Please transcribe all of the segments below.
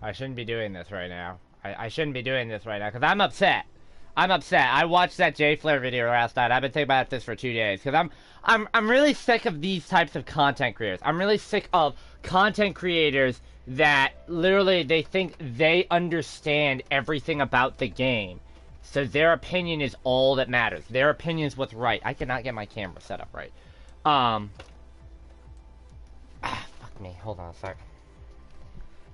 I shouldn't be doing this right now. I shouldn't be doing this right now because I'm upset. I'm upset. I watched that J Flare video last night. I've been thinking about this for 2 days because I'm really sick of these types of content creators. I'm really sick of content creators that literally they think they understand everything about the game. So their opinion is all that matters. Their opinion is what's right. I cannot get my camera set up right. Fuck me. Hold on a sec.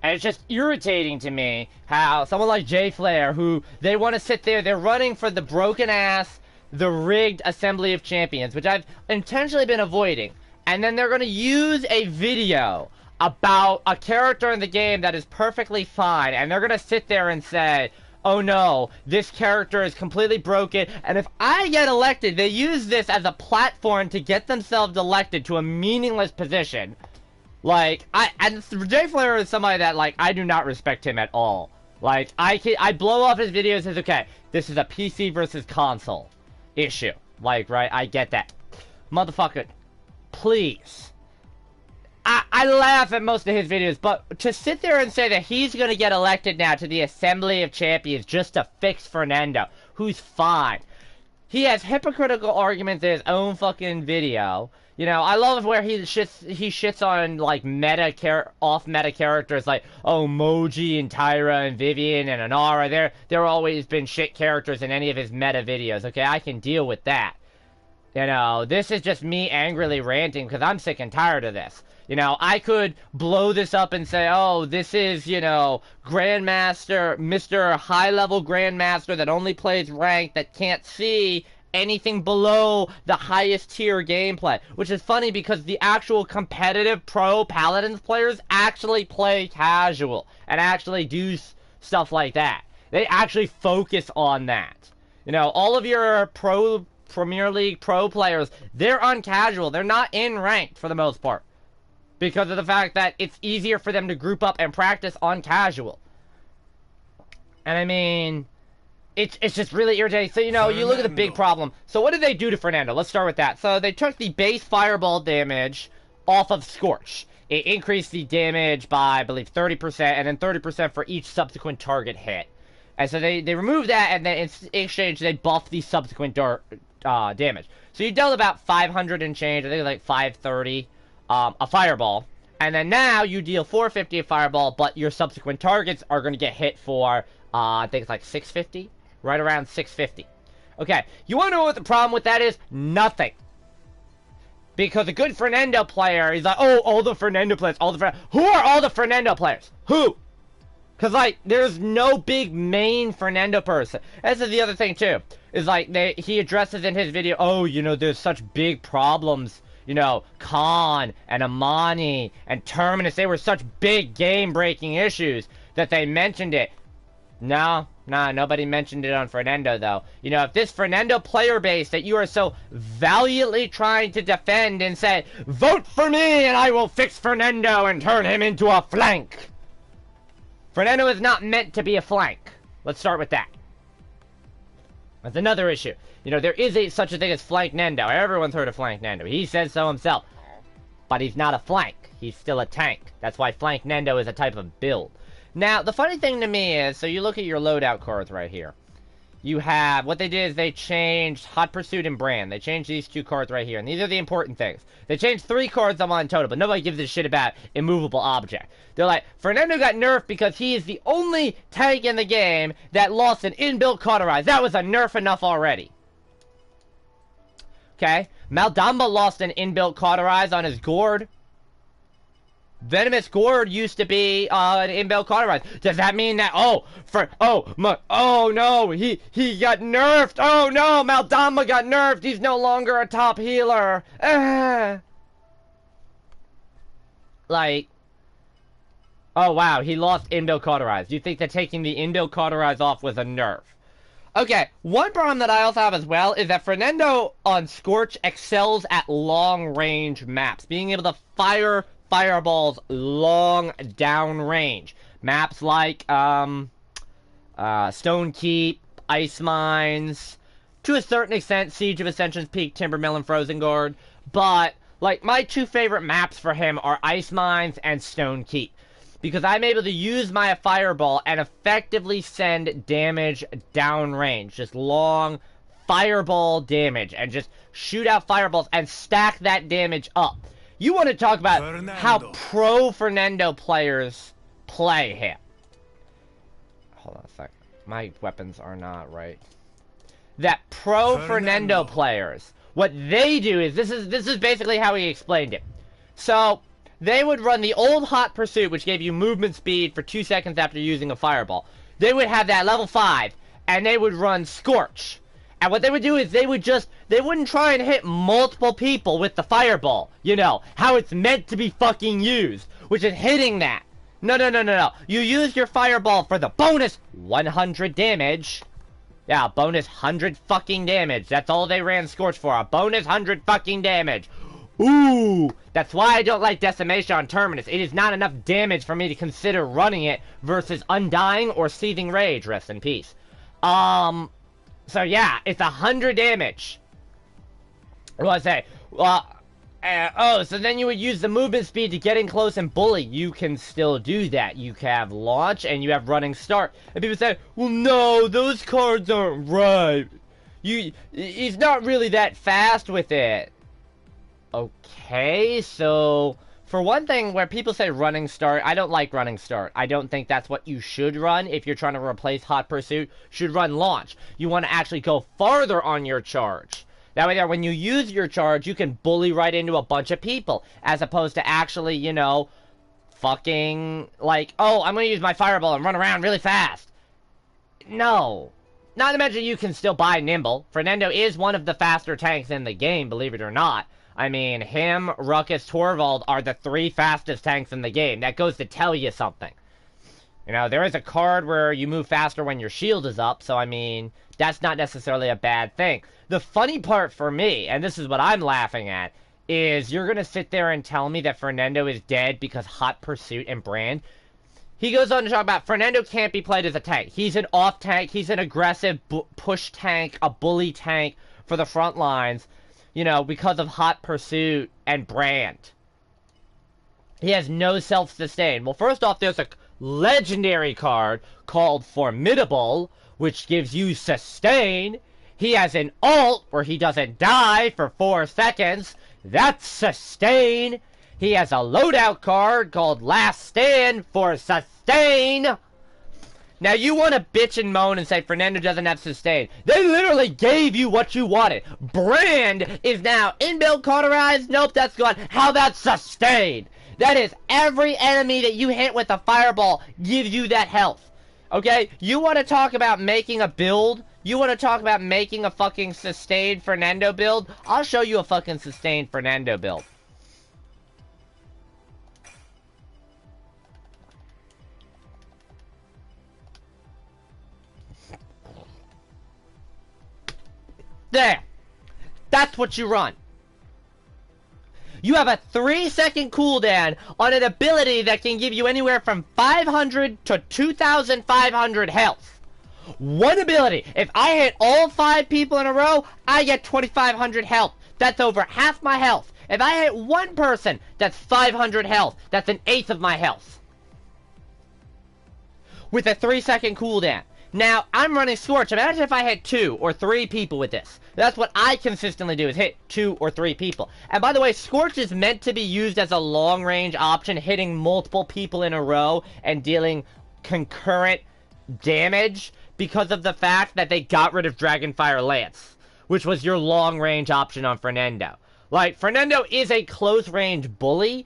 And it's just irritating to me how someone like J Flare, who they want to sit there, they're running for the broken ass, the rigged Assembly of Champions, which I've intentionally been avoiding. And then they're going to use a video about a character in the game that is perfectly fine. And they're going to sit there and say, oh no, this character is completely broken. And if I get elected, they use this as a platform to get themselves elected to a meaningless position. Like, and J Flare is somebody that, like, I do not respect him at all. Like, I blow off his videos as, okay, this is a PC versus console issue. Like, right, I get that. Motherfucker, please. I laugh at most of his videos, but to sit there and say that he's gonna get elected now to the Assembly of Champions just to fix Fernando, who's fine. He has hypocritical arguments in his own fucking video. You know, I love where he shits on, like, off-meta characters like, oh, Moji and Tyra and Vivian and Anara. They're always been shit characters in any of his meta videos, okay? I can deal with that. You know, this is just me angrily ranting because I'm sick and tired of this. You know, I could blow this up and say, oh, this is, you know, Grandmaster, Mr. High-Level Grandmaster that only plays ranked, that can't see anything below the highest tier gameplay. Which is funny because the actual competitive pro Paladins players actually play casual and actually do stuff like that. They actually focus on that. You know, all of your Premier League pro players, they're on casual. They're not in ranked for the most part. Because of the fact that it's easier for them to group up and practice on casual. And I mean, it's just really irritating. So, you know, you look at the big problem. So what did they do to Fernando? Let's start with that. So they took the base fireball damage off of Scorch. It increased the damage by, I believe, 30%, and then 30% for each subsequent target hit. And so they removed that, and then in exchange, they buffed the subsequent damage. So you dealt about 500 and change, I think it was like 530, a fireball. And then now you deal 450 a fireball, but your subsequent targets are going to get hit for, I think it's like 650? Right around 650. Okay, you want to know what the problem with that is? Nothing. Because a good Fernando player is like, oh, all the Fernando players, who are all the Fernando players? Who? Because, like, there's no big main Fernando person. This is the other thing, too. Is, like, he addresses in his video, oh, you know, there's such big problems. You know, Khan and Amani and Terminus, they were such big game-breaking issues that they mentioned it. No, nobody mentioned it on Fernando, though. You know, if this Fernando player base that you are so valiantly trying to defend and say, vote for me and I will fix Fernando and turn him into a flank. Fernando is not meant to be a flank. Let's start with that. That's another issue. You know, there is such a thing as flank Nendo. Everyone's heard of flank Nendo. He says so himself. But he's not a flank. He's still a tank. That's why flank Nendo is a type of build. Now, the funny thing to me is, so you look at your loadout cards right here. You have, what they did is they changed Hot Pursuit and Brand. They changed these two cards right here, and these are the important things. They changed 3 cards I'm on total, but nobody gives a shit about Immovable Object. They're like, Fernando got nerfed because he is the only tank in the game that lost an inbuilt cauterize. That was a nerf enough already. Okay? Maldamba lost an inbuilt cauterize on his Gourd. Venomous Gourd used to be an inbuilt cauterize. Does that mean that, oh no, he got nerfed. Oh no, Maldamba got nerfed. He's no longer a top healer. Like, oh wow, he lost inbuilt cauterize. Do you think that taking the inbuilt cauterize off was a nerf? Okay, one problem that I also have as well is that Fernando on Scorch excels at long-range maps. Being able to fire fireballs long downrange. Maps like Stone Keep, Ice Mines, to a certain extent Siege of Ascension's Peak, Timbermill, and Frozen Guard. But, like, my 2 favorite maps for him are Ice Mines and Stone Keep. because I'm able to use my fireball and effectively send damage downrange. Just long fireball damage, and just shoot out fireballs and stack that damage up. You want to talk about Fernando. how pro Fernando players play him. Hold on a sec. My weapons are not right. That pro Fernando players, what they do is, this is basically how he explained it. So, they would run the old Hot Pursuit, which gave you movement speed for 2 seconds after using a fireball. They would have that level 5, and they would run Scorch. And what they would do is they wouldn't try and hit multiple people with the fireball. You know, how it's meant to be fucking used, which is hitting that. No. You use your fireball for the bonus 100 damage. Yeah, bonus 100 fucking damage. That's all they ran Scorch for, a bonus 100 fucking damage. Ooh, that's why I don't like Decimation on Terminus. It is not enough damage for me to consider running it versus Undying or Seething Rage. Rest in peace. So yeah, it's 100 damage. What do I say? So then you would use the movement speed to get in close and bully. You can still do that. You have launch and you have running start. And people say, well, no, those cards aren't right. He's not really that fast with it. Okay, so for one thing, where people say running start, I don't like running start. I don't think that's what you should run if you're trying to replace Hot Pursuit. Should run launch. You want to actually go farther on your charge. That way there, when you use your charge, you can bully right into a bunch of people, as opposed to actually, you know, fucking, like, oh, I'm going to use my fireball and run around really fast. No. Not to mention you can still buy Nimble. Fernando is one of the faster tanks in the game, believe it or not. I mean, him, Ruckus, Torvald are the 3 fastest tanks in the game. That goes to tell you something. You know, there is a card where you move faster when your shield is up, so I mean, that's not necessarily a bad thing. The funny part for me, and this is what I'm laughing at, is you're going to sit there and tell me that Fernando is dead because Hot Pursuit and Brand. He goes on to talk about Fernando can't be played as a tank. He's an off tank, he's an aggressive push tank, a bully tank for the front lines. You know, because of Hot Pursuit and Brand. He has no self-sustain. Well, first off, there's a legendary card called Formidable, which gives you sustain. He has an ult where he doesn't die for 4 seconds. That's sustain. He has a loadout card called Last Stand for sustain. Now, you want to bitch and moan and say Fernando doesn't have sustain. They literally gave you what you wanted. Brand is now inbuilt cauterized. Nope, that's gone. How about sustain? That is every enemy that you hit with a fireball gives you that health. Okay? You want to talk about making a build? You want to talk about making a fucking sustained Fernando build? I'll show you a fucking sustained Fernando build. There. That's what you run. You have a 3-second cooldown on an ability that can give you anywhere from 500 to 2,500 health. One ability. If I hit all 5 people in a row, I get 2,500 health. That's over half my health. If I hit one person, that's 500 health. That's an eighth of my health. With a 3-second cooldown. Now, I'm running Scorch. Imagine if I hit 2 or 3 people with this. That's what I consistently do, is hit 2 or 3 people. And by the way, Scorch is meant to be used as a long-range option, hitting multiple people in a row and dealing concurrent damage because of the fact that they got rid of Dragonfire Lance, which was your long-range option on Fernando. Like, Fernando is a close-range bully,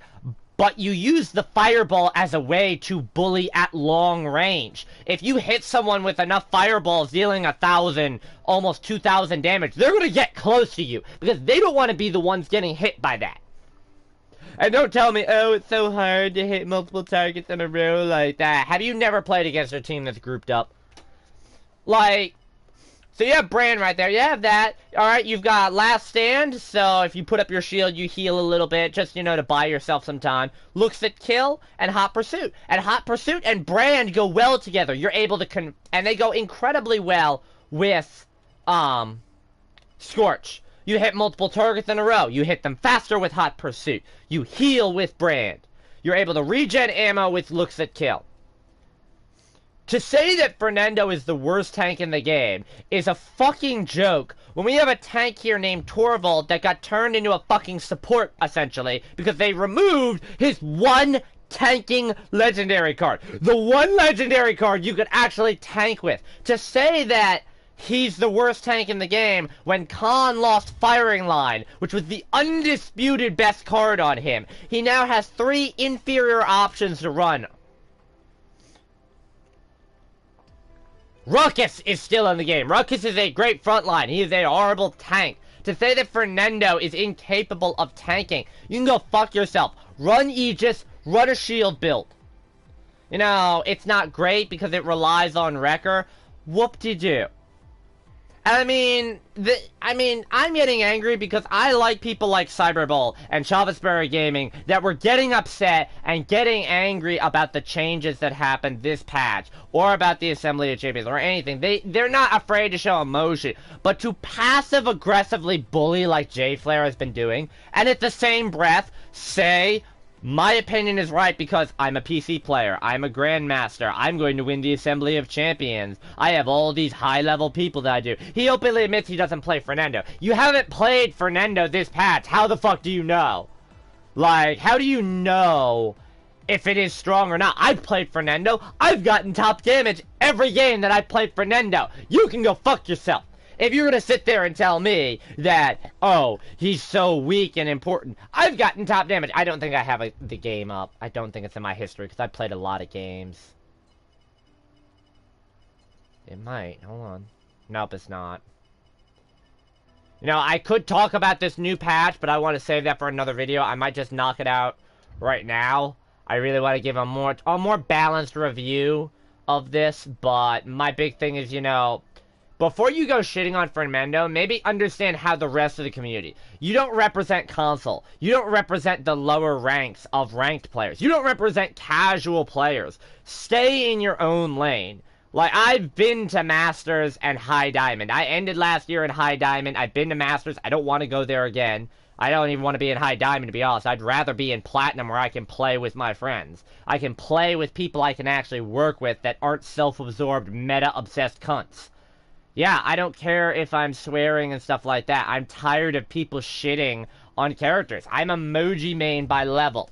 but you use the fireball as a way to bully at long range. If you hit someone with enough fireballs dealing 1,000, almost 2,000 damage, they're going to get close to you because they don't want to be the ones getting hit by that. And don't tell me, oh, it's so hard to hit multiple targets in a row like that. Have you never played against a team that's grouped up? Like, so you have Brand right there. You have that. Alright, you've got Last Stand. So if you put up your shield, you heal a little bit. Just, you know, to buy yourself some time. Looks at Kill and Hot Pursuit. And Hot Pursuit and Brand go well together. You're able to... and they go incredibly well with, Scorch. You hit multiple targets in a row. You hit them faster with Hot Pursuit. You heal with Brand. You're able to regen ammo with looks at kill. To say that Fernando is the worst tank in the game is a fucking joke when we have a tank here named Torvald that got turned into a fucking support, essentially, because they removed his one tanking legendary card. The one legendary card you could actually tank with. To say that he's the worst tank in the game when Khan lost Firing Line, which was the undisputed best card on him. He now has 3 inferior options to run. Ruckus is still in the game. Ruckus is a great frontline. He is a horrible tank. To say that Fernando is incapable of tanking, you can go fuck yourself. Run Aegis, run a shield build. You know, it's not great because it relies on Wrecker. Whoop-de-doo. I mean, I'm getting angry because I like people like Cyberbull and Chavasberry Gaming that were getting upset and getting angry about the changes that happened this patch, or about the Assembly of Champions, or anything. They're not afraid to show emotion, but to passive-aggressively bully like J-Flare has been doing, and at the same breath, say, my opinion is right because I'm a PC player, I'm a Grandmaster, I'm going to win the Assembly of Champions, I have all these high-level people that I do. He openly admits he doesn't play Fernando. You haven't played Fernando this patch, how the fuck do you know? Like, how do you know if it is strong or not? I've played Fernando, I've gotten top damage every game that I've played Fernando. You can go fuck yourself. If you're gonna sit there and tell me that, oh, he's so weak and important, I've gotten top damage. I don't think I have the game up. I don't think it's in my history, because I've played a lot of games. It might. Hold on. Nope, it's not. You know, I could talk about this new patch, but I want to save that for another video. I might just knock it out right now. I really want to give a more balanced review of this, but my big thing is, you know, before you go shitting on Fernando, maybe understand how the rest of the community. You don't represent console. You don't represent the lower ranks of ranked players. You don't represent casual players. Stay in your own lane. Like, I've been to Masters and High Diamond. I ended last year in High Diamond. I've been to Masters. I don't want to go there again. I don't even want to be in High Diamond, to be honest. I'd rather be in Platinum where I can play with my friends. I can play with people I can actually work with that aren't self-absorbed, meta-obsessed cunts. Yeah, I don't care if I'm swearing and stuff like that. I'm tired of people shitting on characters. I'm a Moji main by level.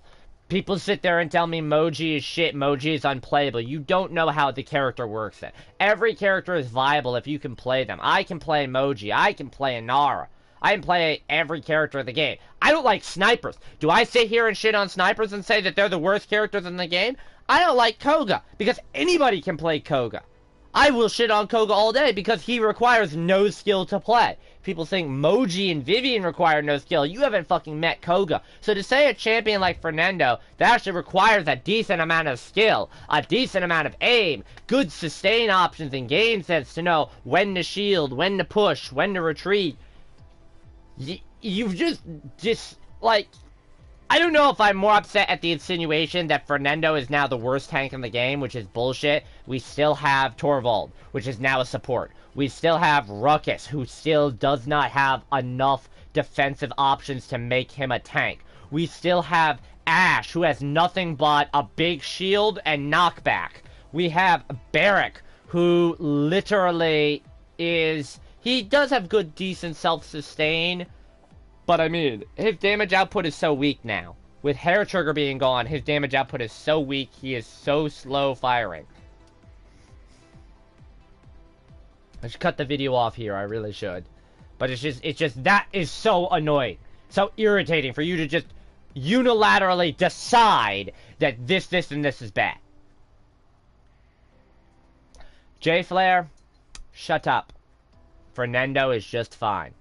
People sit there and tell me Moji is shit, Moji is unplayable. You don't know how the character works. Every character is viable if you can play them. I can play Moji. I can play Inara. I can play every character in the game. I don't like snipers. Do I sit here and shit on snipers and say that they're the worst characters in the game? I don't like Koga, because anybody can play Koga. I will shit on Koga all day because he requires no skill to play. People think Moji and Vivian require no skill. You haven't fucking met Koga. So to say a champion like Fernando that actually requires a decent amount of skill, a decent amount of aim, good sustain options and game sense to know when to shield, when to push, when to retreat, you've just, like, I don't know if I'm more upset at the insinuation that Fernando is now the worst tank in the game, which is bullshit. We still have Torvald, which is now a support. We still have Ruckus, who still does not have enough defensive options to make him a tank. We still have Ash, who has nothing but a big shield and knockback. We have Barrack, who literally is... He does have good, decent self-sustain, but I mean, his damage output is so weak now. With Hair Trigger being gone, his damage output is so weak, he is so slow firing. I should cut the video off here, I really should. But it's just, that is so annoying. So irritating for you to just unilaterally decide that this, and this is bad. J-Flare, shut up. Fernando is just fine.